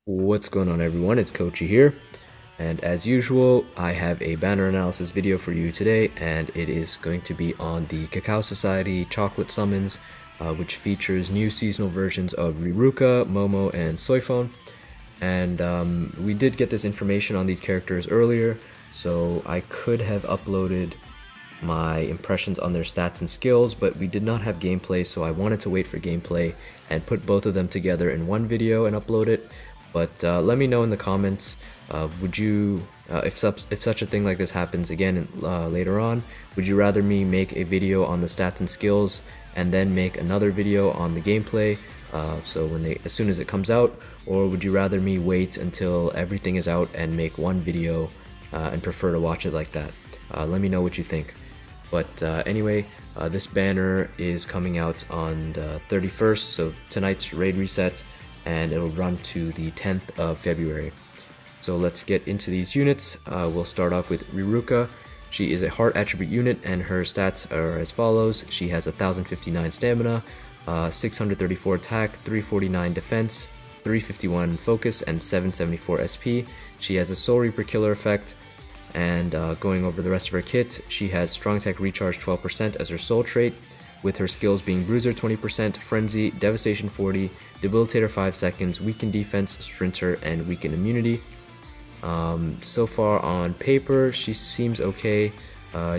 What's going on, everyone? It's Kochyy here, and as usual I have a banner analysis video for you today, and it is going to be on the Cacao Society Chocolate Summons, which features new seasonal versions of Riruka, Momo, and Soi Fon. And we did get this information on these characters earlier, so I could have uploaded my impressions on their stats and skills, but we did not have gameplay, so I wanted to wait for gameplay and put both of them together in one video and upload it. But let me know in the comments, would you, if such a thing like this happens again later on, would you rather me make a video on the stats and skills and then make another video on the gameplay, so as soon as it comes out, or would you rather me wait until everything is out and make one video and prefer to watch it like that? Let me know what you think. But anyway, this banner is coming out on the 31st, so tonight's raid reset, and it'll run to the 10th of February. So let's get into these units. We'll start off with Riruka. She is a heart attribute unit, and her stats are as follows. She has 1059 stamina, 634 attack, 349 defense, 351 focus, and 774 SP. She has a Soul Reaper killer effect. And going over the rest of her kit, she has strong attack recharge 12% as her soul trait, with her skills being Bruiser 20%, Frenzy, Devastation 40, Debilitator 5 seconds, Weaken defense, Sprinter, and Weaken immunity. So far on paper, she seems okay.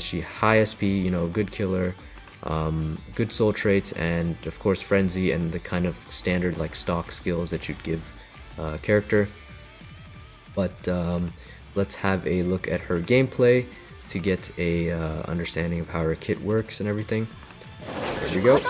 She high SP, good killer, good soul traits, and of course Frenzy and the kind of standard like stock skills that you'd give a character. But let's have a look at her gameplay to get a understanding of how her kit works and everything. There we go.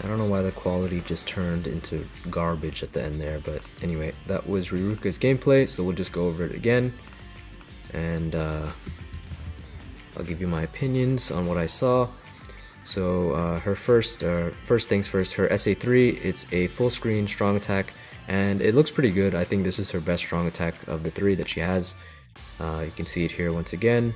I don't know why the quality just turned into garbage at the end there, but anyway, that was Riruka's gameplay, so we'll just go over it again, and I'll give you my opinions on what I saw. So her first things first, her SA3, it's a full screen strong attack, and it looks pretty good. I think this is her best strong attack of the three that she has. You can see it here once again,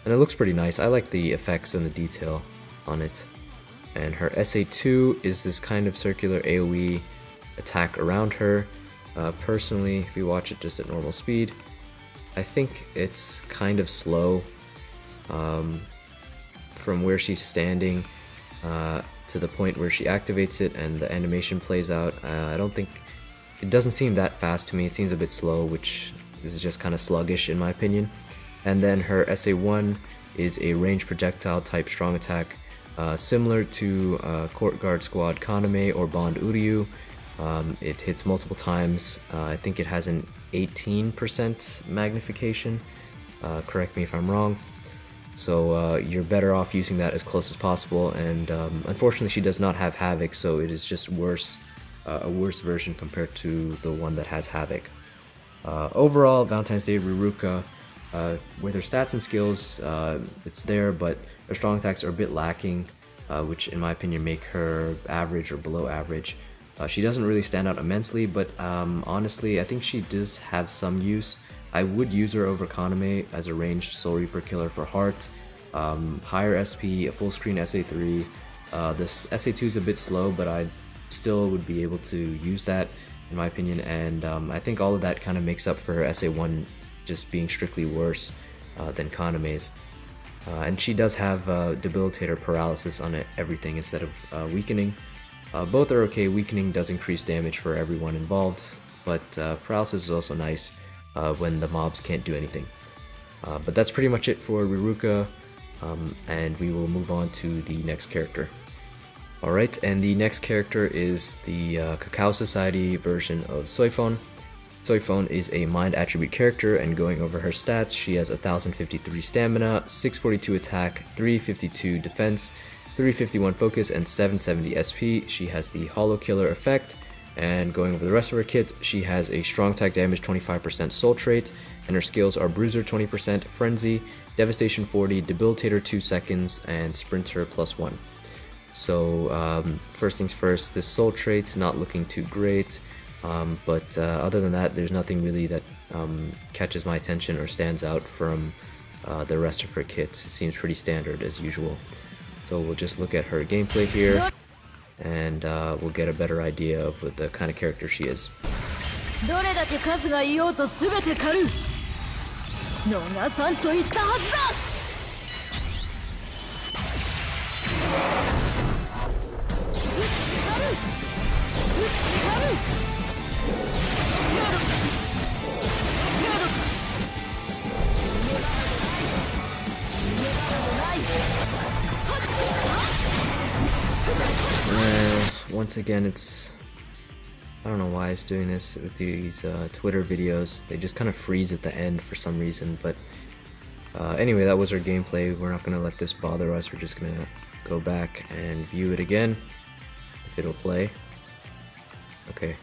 and it looks pretty nice. I like the effects and the detail on it. And her SA2 is this kind of circular AoE attack around her. Personally, if you watch it just at normal speed, I think it's kind of slow from where she's standing to the point where she activates it and the animation plays out. I don't think, it doesn't seem that fast to me. It seems a bit slow, which is just kind of sluggish in my opinion. And then her SA1 is a ranged projectile type strong attack. Similar to Court Guard Squad Kaname or Bond Uryu. It hits multiple times. I think it has an 18% magnification. Correct me if I'm wrong. So you're better off using that as close as possible, and unfortunately she does not have Havoc, so it is just worse, a worse version compared to the one that has Havoc. Overall, Valentine's Day Riruka, with her stats and skills, it's there, but her strong attacks are a bit lacking, which in my opinion make her average or below average. She doesn't really stand out immensely, but honestly I think she does have some use. I would use her over Kaname as a ranged Soul Reaper killer for heart. Higher SP, a full screen SA3. This SA2 is a bit slow, but I still would be able to use that in my opinion, and I think all of that kind of makes up for her SA1 just being strictly worse than Kaname's. And she does have Debilitator Paralysis on everything instead of Weakening. Both are okay. Weakening does increase damage for everyone involved, but Paralysis is also nice when the mobs can't do anything. But that's pretty much it for Riruka, and we will move on to the next character. Alright, and the next character is the Cacao Society version of Soi Fon. Soi Fon is a mind attribute character, and going over her stats, she has 1053 stamina, 642 attack, 352 defense, 351 focus, and 770 SP. She has the Hollow Killer effect, And going over the rest of her kit, she has a strong attack damage 25% soul trait, and her skills are Bruiser 20%, Frenzy, Devastation 40, Debilitator 2 seconds, and Sprinter +1. So first things first, this soul trait's not looking too great, but other than that, there's nothing really that catches my attention or stands out from the rest of her kits. It seems pretty standard as usual. So we'll just look at her gameplay here, and we'll get a better idea of what the kind of character she is. Once again, I don't know why it's doing this with these Twitter videos. They just kind of freeze at the end for some reason, but anyway, that was our gameplay. We're not going to let this bother us. We're just going to go back and view it again, if it'll play. Okay.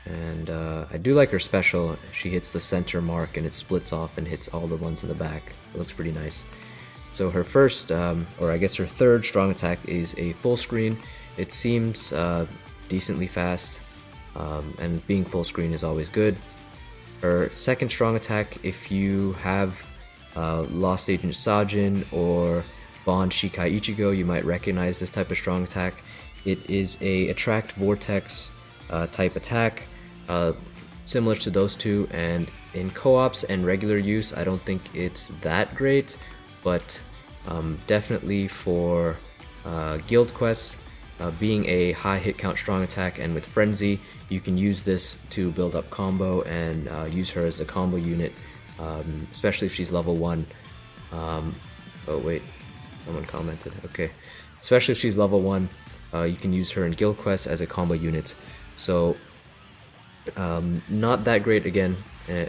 And I do like her special. She hits the center mark and it splits off and hits all the ones in the back. It looks pretty nice. So her first, or I guess her third strong attack is a full screen. It seems decently fast, and being full screen is always good. Her second strong attack, if you have Lost Agent Sajin or Bond Shikai Ichigo, you might recognize this type of strong attack. It is a Attract Vortex type attack, similar to those two, and in co-ops and regular use I don't think it's that great, but definitely for guild quests, being a high hit count strong attack, and with Frenzy you can use this to build up combo and use her as a combo unit, especially if she's level 1. Oh wait, someone commented. Okay, especially if she's level 1, you can use her in guild quests as a combo unit. So not that great again,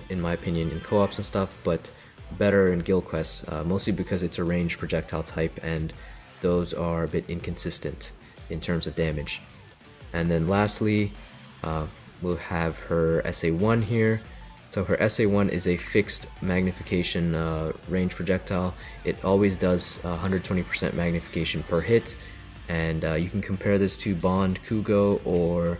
in my opinion, in co-ops and stuff, but better in guild quests, mostly because it's a ranged projectile type and those are a bit inconsistent in terms of damage. And then lastly, we'll have her SA1 here. So her SA1 is a fixed magnification range projectile. It always does 120% magnification per hit, and you can compare this to Bond Kugo or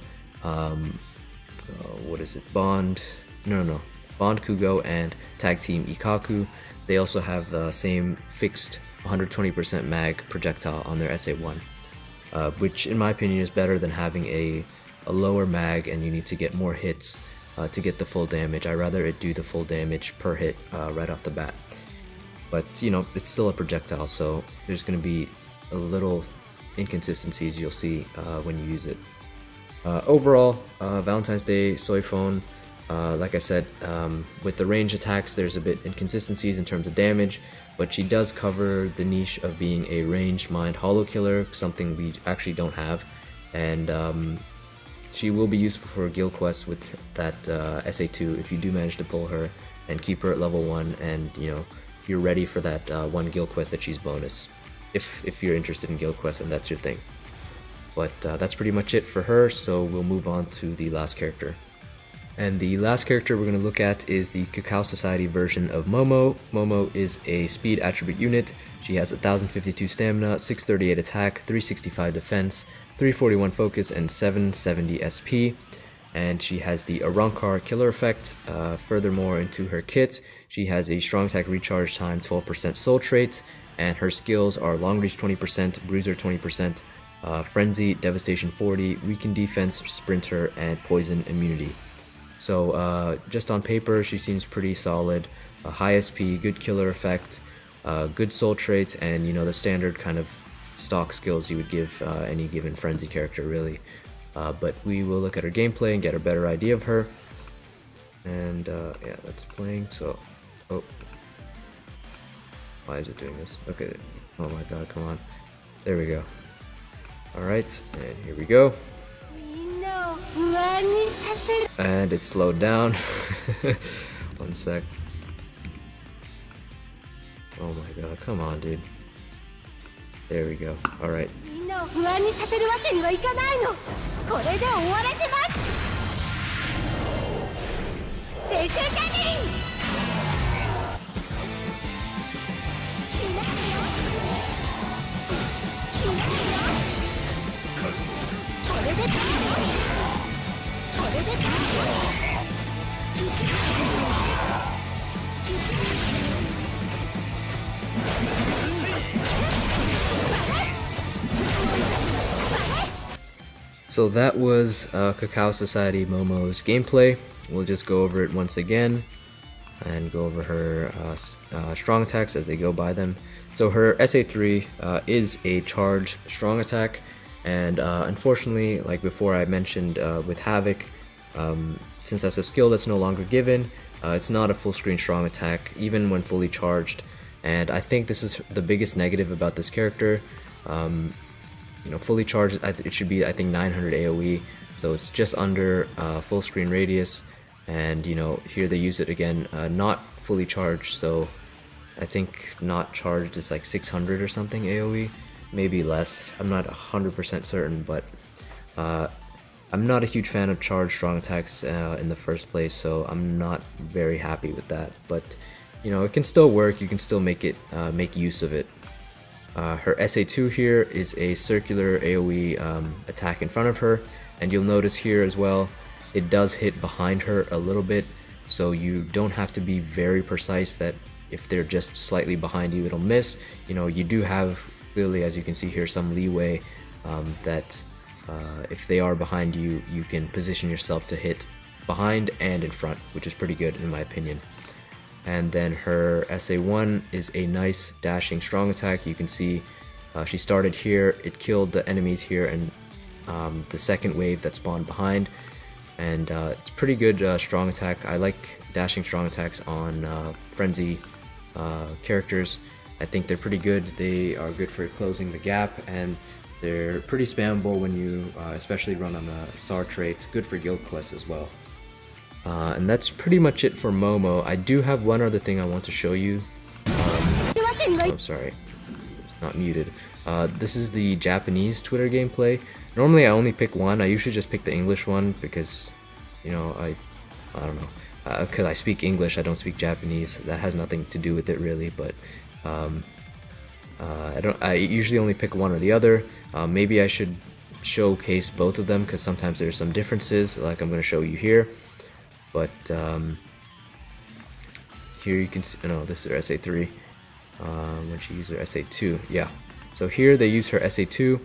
what is it? Bond Kugo and Tag Team Ikaku. They also have the same fixed 120% mag projectile on their SA1, which in my opinion is better than having a lower mag and you need to get more hits to get the full damage. I'd rather it do the full damage per hit right off the bat. But you know, it's still a projectile, so there's going to be a little inconsistencies you'll see when you use it. Overall, Valentine's Day Soi Fon, like I said, with the range attacks there's a bit inconsistencies in terms of damage, but she does cover the niche of being a ranged mind hollow killer, something we actually don't have, and she will be useful for guild quests with that SA2 if you do manage to pull her and keep her at level 1, and you know, you're ready for that one guild quest that she's bonus, if you're interested in guild quests and that's your thing. But that's pretty much it for her, so we'll move on to the last character. And the last character we're going to look at is the Cacao Society version of Momo. Momo is a speed attribute unit. She has 1052 stamina, 638 attack, 365 defense, 341 focus, and 770 SP. And she has the Arankar killer effect. Furthermore, into her kit, she has a strong attack recharge time 12% soul trait, and her skills are long reach 20%, bruiser 20%, frenzy, devastation 40, weaken defense, sprinter, and poison immunity. So just on paper, she seems pretty solid. High SP, good killer effect, good soul traits, and you know, the standard kind of stock skills you would give any given frenzy character, really. But we will look at her gameplay and get a better idea of her. And yeah, that's playing. So, oh, why is it doing this? Okay, oh my god, come on. There we go. Alright, and here we go. And it slowed down. One sec. Oh my god, come on, dude. There we go. Alright. 不安にさせるわけにはいかないの。これで終わらせます。デシュジャニン。これでこれでSo that was Cacao Society Momo's gameplay. We'll just go over it once again and go over her strong attacks as they go by them. So her SA3 is a charged strong attack, and unfortunately, like before I mentioned with Havoc, since that's a skill that's no longer given, it's not a full screen strong attack even when fully charged, and I think this is the biggest negative about this character. You know, fully charged, it should be, I think, 900 AoE, so it's just under full screen radius, and you know, here they use it again, not fully charged, so I think not charged is like 600 or something AoE, maybe less, I'm not 100% certain, but I'm not a huge fan of charged strong attacks in the first place, so I'm not very happy with that, but you know, it can still work, you can still make use of it. Her SA2 here is a circular AoE attack in front of her, and you'll notice here as well, it does hit behind her a little bit, so you don't have to be very precise that if they're just slightly behind you it'll miss. You know, you do have, clearly as you can see here, some leeway that if they are behind you, you can position yourself to hit behind and in front, which is pretty good in my opinion. And then her SA1 is a nice dashing strong attack. You can see she started here, it killed the enemies here and the second wave that spawned behind, and it's pretty good strong attack. I like dashing strong attacks on frenzy characters. I think they're pretty good. They are good for closing the gap, and they're pretty spammable when you especially run on the SAR trait. Good for guild quests as well. And that's pretty much it for Momo. I do have one other thing I want to show you. Oh, sorry, not muted. This is the Japanese Twitter gameplay. Normally I only pick one. I usually just pick the English one because, you know, I don't know. Because I speak English, I don't speak Japanese. That has nothing to do with it really, but I usually only pick one or the other. Maybe I should showcase both of them because sometimes there's some differences, like I'm going to show you here. But here you can see, no, this is her SA3, when she used her SA2, yeah. So here they use her SA2,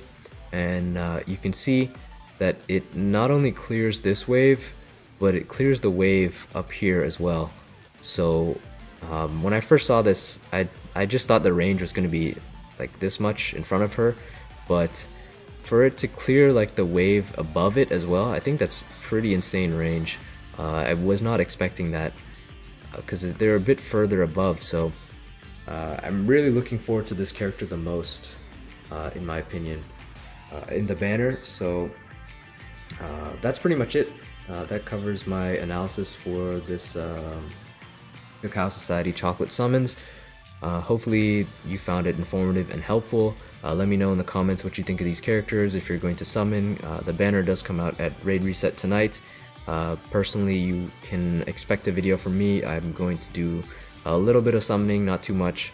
and you can see that it not only clears this wave, but it clears the wave up here as well. So when I first saw this, I just thought the range was going to be like this much in front of her, but for it to clear like the wave above it as well, I think that's pretty insane range. I was not expecting that because they're a bit further above, so I'm really looking forward to this character the most, in my opinion, in the banner. So that's pretty much it. That covers my analysis for this Cacao Society Chocolate Summons. Hopefully you found it informative and helpful. Let me know in the comments what you think of these characters, if you're going to summon. The banner does come out at Raid Reset tonight. Personally, you can expect a video from me. I'm going to do a little bit of summoning, not too much,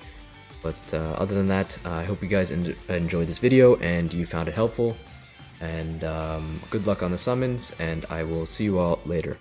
but other than that, I hope you guys enjoyed this video and you found it helpful, and good luck on the summons, and I will see you all later.